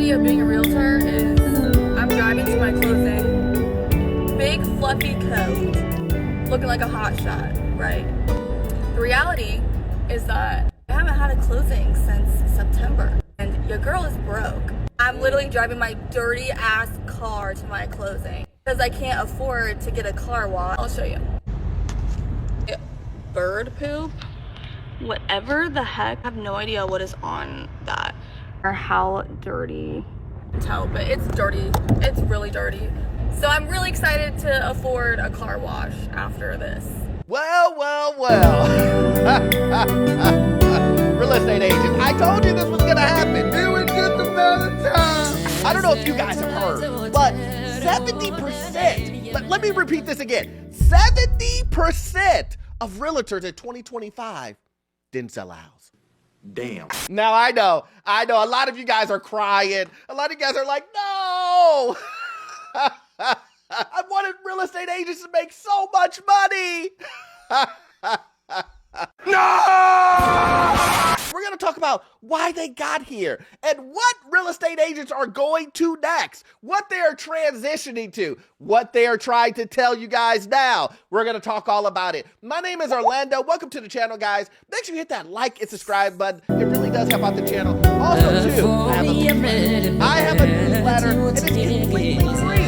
reality of being a realtor is I'm driving to my closing, big fluffy coat, looking like a hot shot, right? The reality is that I haven't had a closing since September, and your girl is broke. I'm literally driving my dirty ass car to my closing because I can't afford to get a car wash. I'll show you. Bird poop? Whatever the heck, I have no idea what is on that or how dirty. Tell, but it's dirty. It's really dirty. So I'm really excited to afford a car wash after this. Well. Real estate agent, I told you this was gonna happen. Do it just amount of time. I don't know if you guys have heard, but 70%, let me repeat this again, 70% of realtors in 2025 didn't sell a house. Damn. Now, I know, a lot of you guys are crying. A lot of you guys are like, no! I wanted real estate agents to make so much money! No! We're going to talk about why they got here and what real estate agents are going to next, what they are transitioning to, what they are trying to tell you guys now. We're going to talk all about it. My name is Orlando. Welcome to the channel, guys. Make sure you hit that like and subscribe button. It really does help out the channel. Also, too, I have a newsletter, and it's completely free.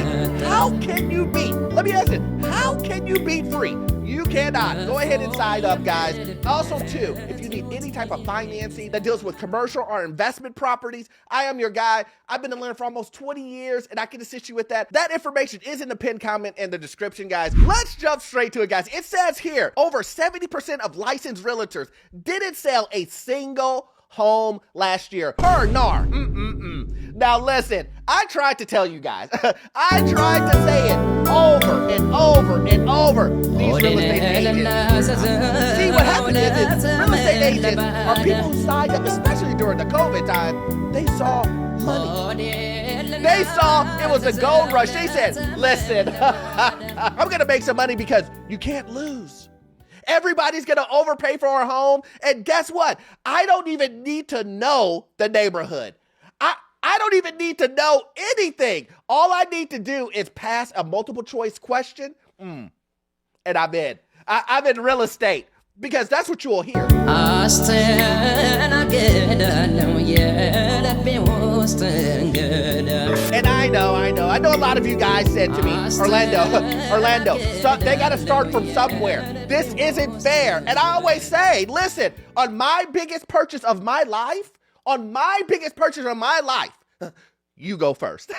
How can you beat? Let me ask it. How can you beat free? You cannot. Go ahead and sign up, guys. Also, too, if you need any type of financing that deals with commercial or investment properties, I am your guy. I've been a lender for almost 20 years, and I can assist you with that. That information is in the pinned comment and the description, guys. Let's jump straight to it, guys. It says here, over 70% of licensed realtors didn't sell a single home last year. Per NAR. Now listen, I tried to tell you guys. I tried to say it over and over and over. These real estate agents. See, what happened is real estate agents are people who signed up, especially during the COVID time. They saw money. They saw it was a gold rush. They said, listen, I'm going to make some money because you can't lose. Everybody's going to overpay for our home. And guess what? I don't even need to know the neighborhood. I don't even need to know anything. All I need to do is pass a multiple choice question. And I'm in. I'm in real estate because that's what you will hear. And I know a lot of you guys said to me, Orlando, so they got to start from somewhere. This isn't fair. And I always say, listen, on my biggest purchase of my life, you go first.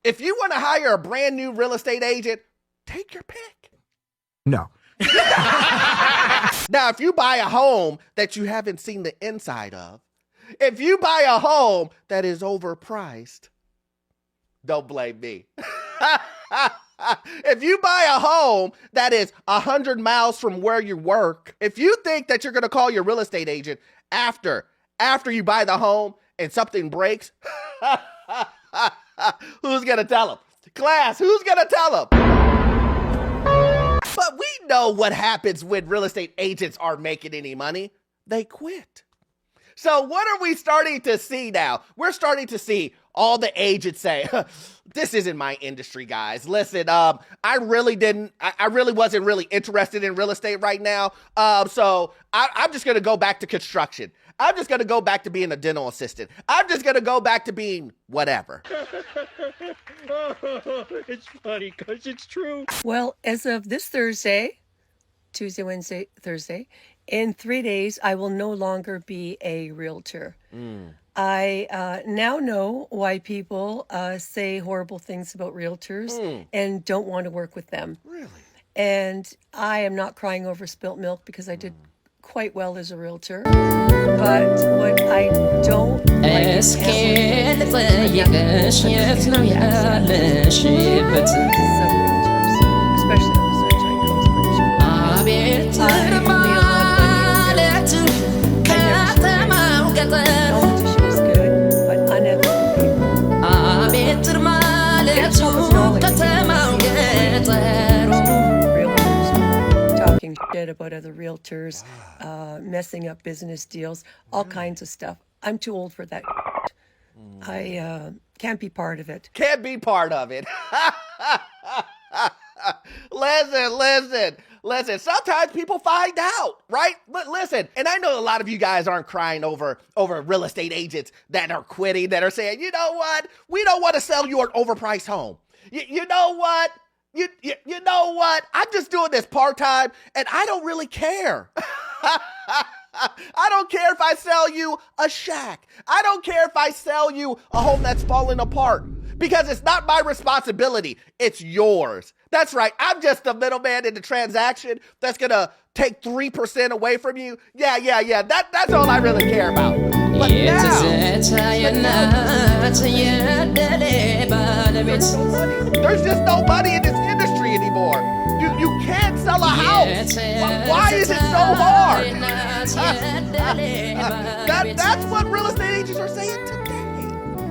If you want to hire a brand new real estate agent, take your pick. No. Now, if you buy a home that you haven't seen the inside of, if you buy a home that is overpriced, don't blame me. If you buy a home that is 100 miles from where you work, if you think that you're going to call your real estate agent after you buy the home and something breaks, who's going to tell them? Class, who's going to tell them? But we know what happens when real estate agents aren't making any money. They quit. So what are we starting to see now? We're starting to see all the agents say, this isn't my industry, guys. Listen, I really wasn't really interested in real estate right now. So I'm just going to go back to construction. I'm just going to go back to being a dental assistant. I'm just going to go back to being whatever. It's funny because it's true. Well, as of this Thursday, Tuesday, Wednesday, Thursday, in 3 days, I will no longer be a realtor. I now know why people say horrible things about realtors and don't want to work with them. Really? And I am not crying over spilt milk because I did quite well as a realtor. But what I don't like is especially on the Sunshine Coast, British Columbia. I made a lot of money. I never told she was good, but unethical people. That's what was knowledge. Realtors talking shit about other realtors, messing up business deals, all kinds of stuff. I'm too old for that. I can't be part of it. Can't be part of it. Listen. Sometimes people find out, right? But listen, and I know a lot of you guys aren't crying over real estate agents that are quitting, that are saying, you know what? We don't want to sell you an overpriced home. You know what? You know what? I'm just doing this part-time and I don't really care. I don't care if I sell you a shack. I don't care if I sell you a home that's falling apart, because it's not my responsibility. It's yours. That's right. I'm just the middleman in the transaction that's going to take 3% away from you. Yeah. That's all I really care about. But now, there's just no money in this industry anymore. You can't sell a house. Why is it so hard? That's what real estate agents are saying today.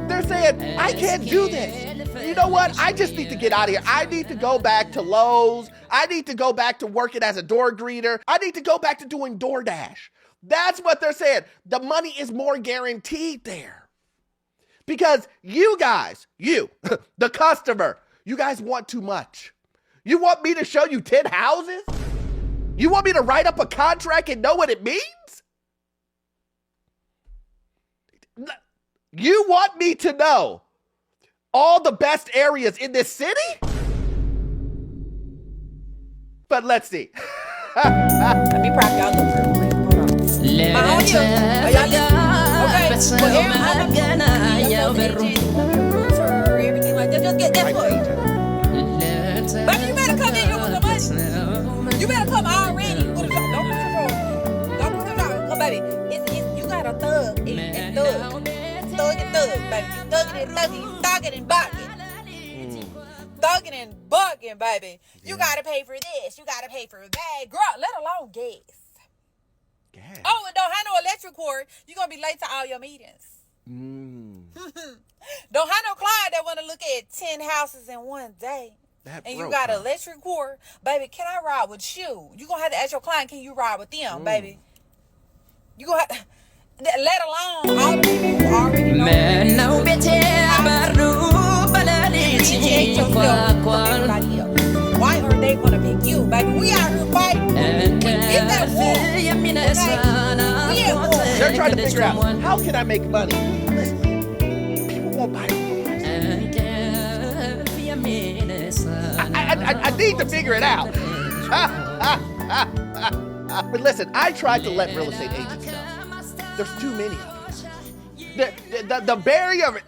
They're saying, I can't do this. You know what? I just need to get out of here. I need to go back to Lowe's. I need to go back to working as a door greeter. I need to go back to doing DoorDash. That's what they're saying. The money is more guaranteed there. Because you guys, the customer, you guys want too much. You want me to show you 10 houses? You want me to write up a contract and know what it means? You want me to know all the best areas in this city? But let's see. Let me prop y'all up real quick. Hold on. My audio. Are y'all listening? Okay. Well, everything like that. Just get that for it. Baby, you better come in here with the money. You better come already. Don't put your phone. Don't put your phone. Come, baby. You got a thug. It's thug. Thug and thug, baby. You thugging and thugging. You thugging and bugging. Thugging and bugging, baby. You gotta pay for this. You gotta pay for that. Girl, let alone gas. Oh, and don't have no electric cord. You're gonna be late to all your meetings. Don't have no client that wanna look at 10 houses in one day. And you got an electric cord. Baby, can I ride with you? You're gonna have to ask your client, can you ride with them, baby? You gonna have to, let alone all the people who already know. Why are they gonna pick you, baby? We out here fighting. It's that war. Okay? We at war. They're trying to figure out, how can I make money? Listen, people won't buy it. I need to figure it out. But listen, I tried to let real estate agents know. There's too many of them.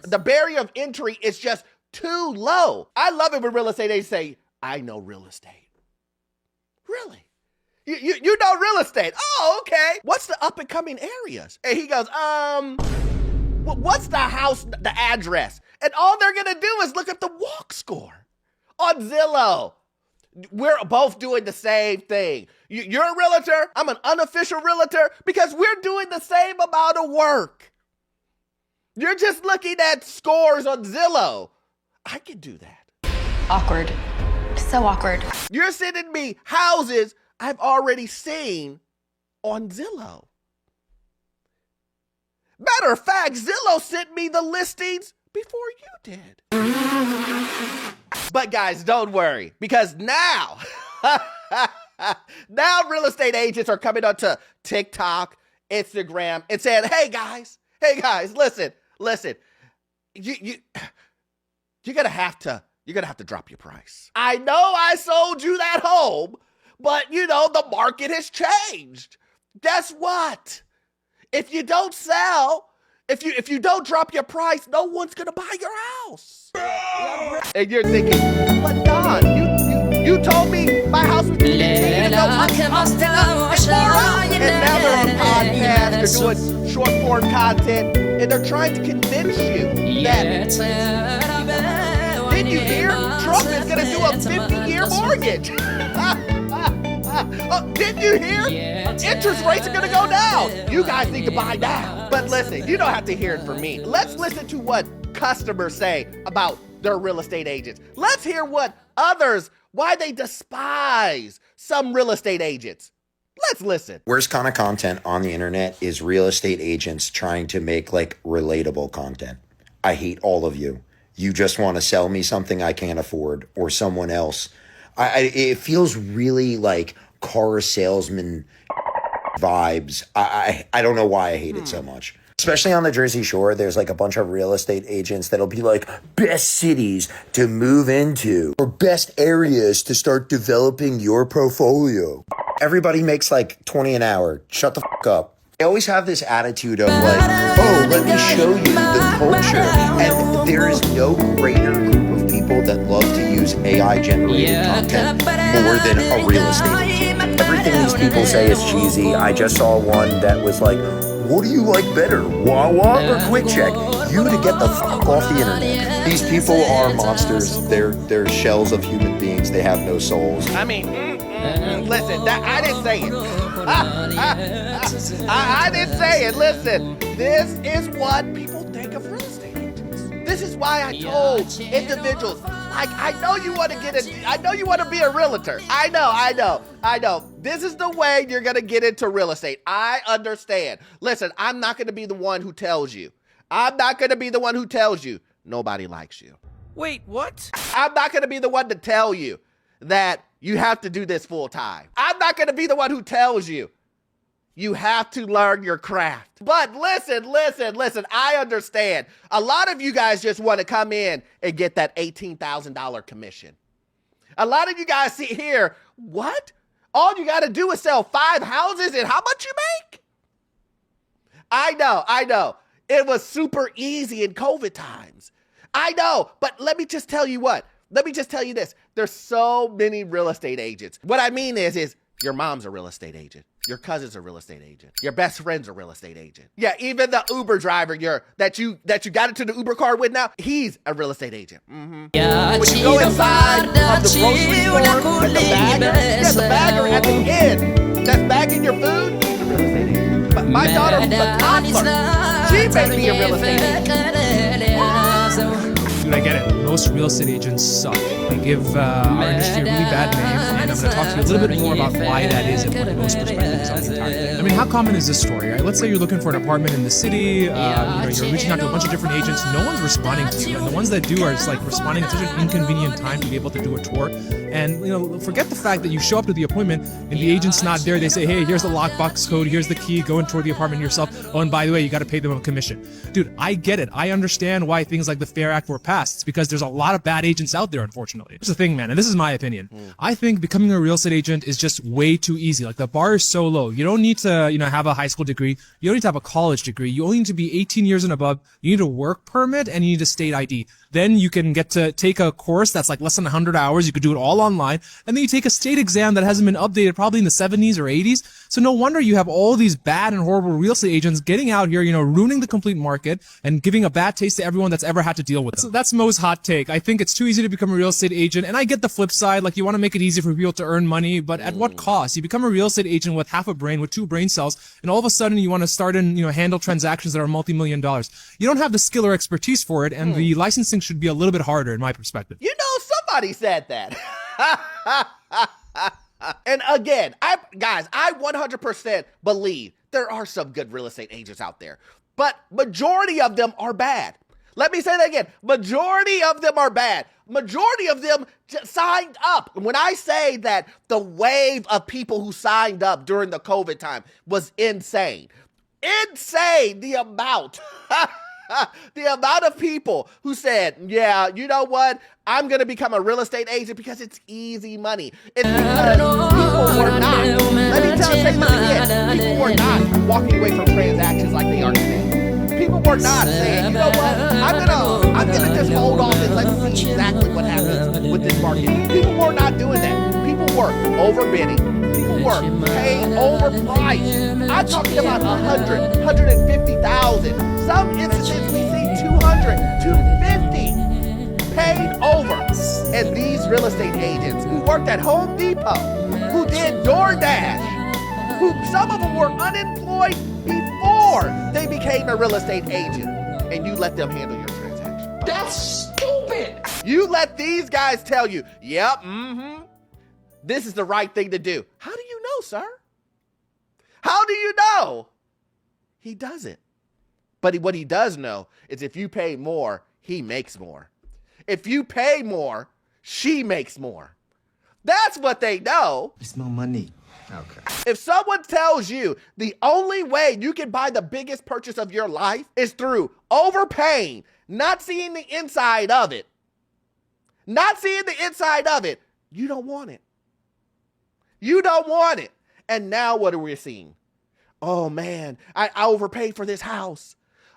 The barrier of entry is just too low. I love it when real estate agents say, I know real estate. Really? You know real estate? Oh, okay. What's the up and coming areas? And he goes, what's the house, the address? And all they're gonna do is look at the walk score on Zillow. We're both doing the same thing. You're a realtor, I'm an unofficial realtor, because we're doing the same amount of work. You're just looking at scores on Zillow. I can do that. Awkward. So awkward. You're sending me houses I've already seen on Zillow. Matter of fact, Zillow sent me the listings before you did. But guys, don't worry, because now, now real estate agents are coming onto TikTok, Instagram, and saying, hey guys, listen, you're gonna have to drop your price. I know I sold you that home, but the market has changed. Guess what? If you don't sell, if you don't drop your price, no one's gonna buy your house. And you're thinking, but Don, you told me my house was going to go up and now they're on podcasts, they're doing short form content, and they're trying to convince you that, did you hear? Trump is gonna do a 50-year mortgage. Didn't you hear? Interest rates are gonna go down. You guys need to buy now. But listen, you don't have to hear it from me. Let's listen to what customers say about their real estate agents. Let's hear what others, why they despise some real estate agents. Let's listen. Worst kind of content on the internet is real estate agents trying to make like relatable content. I hate all of you. You just want to sell me something I can't afford or someone else. It feels really like car salesman vibes. I don't know why I hate it so much. Especially on the Jersey Shore, there's like a bunch of real estate agents that'll be like, best cities to move into or best areas to start developing your portfolio. Everybody makes like 20 an hour. Shut the fuck up. They always have this attitude of like, oh, let me show you the culture. And there is no greater group of people that love to use AI generated content more than a real estate agent. Everything these people say is cheesy. I just saw one that was like, what do you like better, Wawa or Quick Check? You to get the fuck off the internet. These people are monsters. They're shells of human beings. They have no souls. I mean, listen, I didn't say it. I didn't say it. Listen, this is what people think of real estate agents. This is why I told individuals, like, I know you want to be a realtor. I know. This is the way you're going to get into real estate. I understand. Listen, I'm not going to be the one who tells you. Nobody likes you. Wait, what? I'm not going to be the one to tell you that you have to do this full time. I'm not going to be the one who tells you you have to learn your craft. But listen, I understand. A lot of you guys just want to come in and get that $18,000 commission. A lot of you guys see here, what? All you got to do is sell 5 houses and how much you make? I know. It was super easy in COVID times. I know, but let me just tell you what. Let me just tell you this. There's so many real estate agents. What I mean is your mom's a real estate agent. Your cousin's a real estate agent. Your best friend's a real estate agent. Yeah, even the Uber driver that you got into the Uber car with now, he's a real estate agent. Mm-hmm. When you go inside of the grocery store with the bagger at the end that's bagging your food, he's a real estate agent. But my daughter, who's a toddler, she may be a real estate agent. Dude, I get it. Most real estate agents suck. They give our industry a really bad name, and I'm going to talk to you a little bit more about why that is and what most perspectives on the entire thing. I mean, how common is this story, right? Let's say you're looking for an apartment in the city, you're reaching out to a bunch of different agents, no one's responding to you, and the ones that do are just like responding at such an inconvenient time to be able to do a tour. And, forget the fact that you show up to the appointment and the agent's not there. They say, hey, here's the lockbox code, here's the key, go and tour the apartment yourself. Oh, and by the way, you got to pay them a commission. Dude, I get it. I understand why things like the Fair Act were passed. It's because there's a lot of bad agents out there, unfortunately. Here's the thing, man, and this is my opinion. I think becoming a real estate agent is just way too easy. Like, the bar is so low. You don't need to, have a high school degree. You don't need to have a college degree. You only need to be 18 years and above. You need a work permit and you need a state ID. Then you can get to take a course that's like less than 100 hours. You could do it all online. And then you take a state exam that hasn't been updated probably in the 70s or 80s. So no wonder you have all these bad and horrible real estate agents getting out here, ruining the complete market and giving a bad taste to everyone that's ever had to deal with them. So that's Mo's hot take. I think it's too easy to become a real estate agent. And I get the flip side. Like, you want to make it easy for people to earn money, but at what cost? You become a real estate agent with half a brain, with 2 brain cells, and all of a sudden you want to start and, handle transactions that are multi-million dollars. You don't have the skill or expertise for it, and the licensing should be a little bit harder in my perspective. Somebody said that. And again, I 100% believe there are some good real estate agents out there, but majority of them are bad. Let me say that again. Majority of them are bad. Majority of them signed up. When I say that the wave of people who signed up during the COVID time was insane. The amount. The amount of people who said, yeah, you know what? I'm going to become a real estate agent because it's easy money. It's because people were not. Let me say this again. People were not walking away from transactions like they are today. People were not saying, you know what? I'm gonna just hold off and let's see exactly what happens with this market. People were not doing that. People were overbidding. People were paying overpriced. I'm talking about 100, 150,000. Some instances we see 200, 250 paid over. And these real estate agents who worked at Home Depot, who did DoorDash, who some of them were unemployed before they became a real estate agent, and you let them handle your transaction. That's stupid. You let these guys tell you, yep, this is the right thing to do. How do you know, sir? How do you know? He does it. But what he does know is if you pay more, he makes more. If you pay more, she makes more. That's what they know. It's no money. Okay. If someone tells you the only way you can buy the biggest purchase of your life is through overpaying, not seeing the inside of it, you don't want it. You don't want it. And now what are we seeing? Oh man, I overpaid for this house.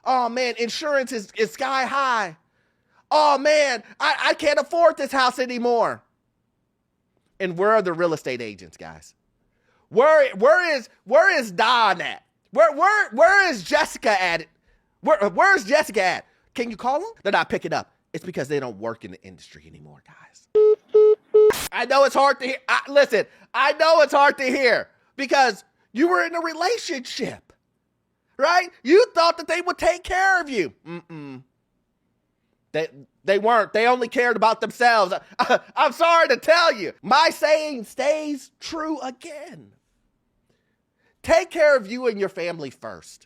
Oh man, insurance is sky high. Oh man, I can't afford this house anymore. And where are the real estate agents, guys? Where is Don at? Where is Jessica at? Where's Jessica at? Can you call them? They're not picking up. It's because they don't work in the industry anymore, guys. I know it's hard to hear. Listen, I know it's hard to hear because you were in a relationship, right? You thought that they would take care of you. They weren't. They only cared about themselves. I'm sorry to tell you. My saying stays true again. Take care of you and your family first.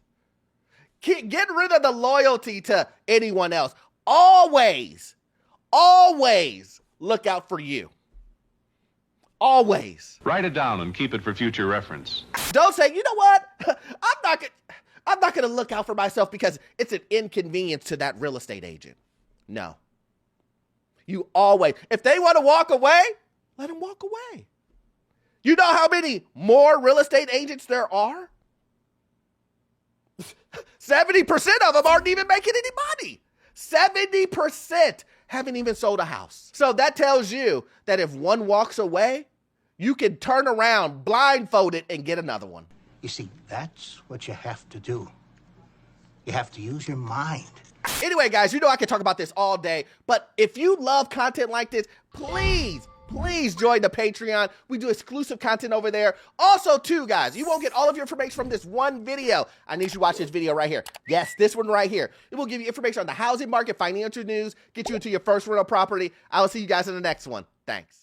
Get rid of the loyalty to anyone else. Always look out for you. Always. Write it down and keep it for future reference. Don't say, you know what? I'm not gonna look out for myself because it's an inconvenience to that real estate agent. No. You always, if they want to walk away, let them walk away. You know how many more real estate agents there are? 70% of them aren't even making any money. 70% haven't even sold a house. So that tells you that if one walks away, you can turn around, blindfold it, and get another one. You see, that's what you have to do. You have to use your mind. Anyway, guys, you know I could talk about this all day, but if you love content like this, please join the Patreon. We do exclusive content over there. Also, too, guys, you won't get all of your information from this one video. I need you to watch this video right here. Yes, this one right here. It will give you information on the housing market, financial news, get you into your first rental property. I will see you guys in the next one. Thanks.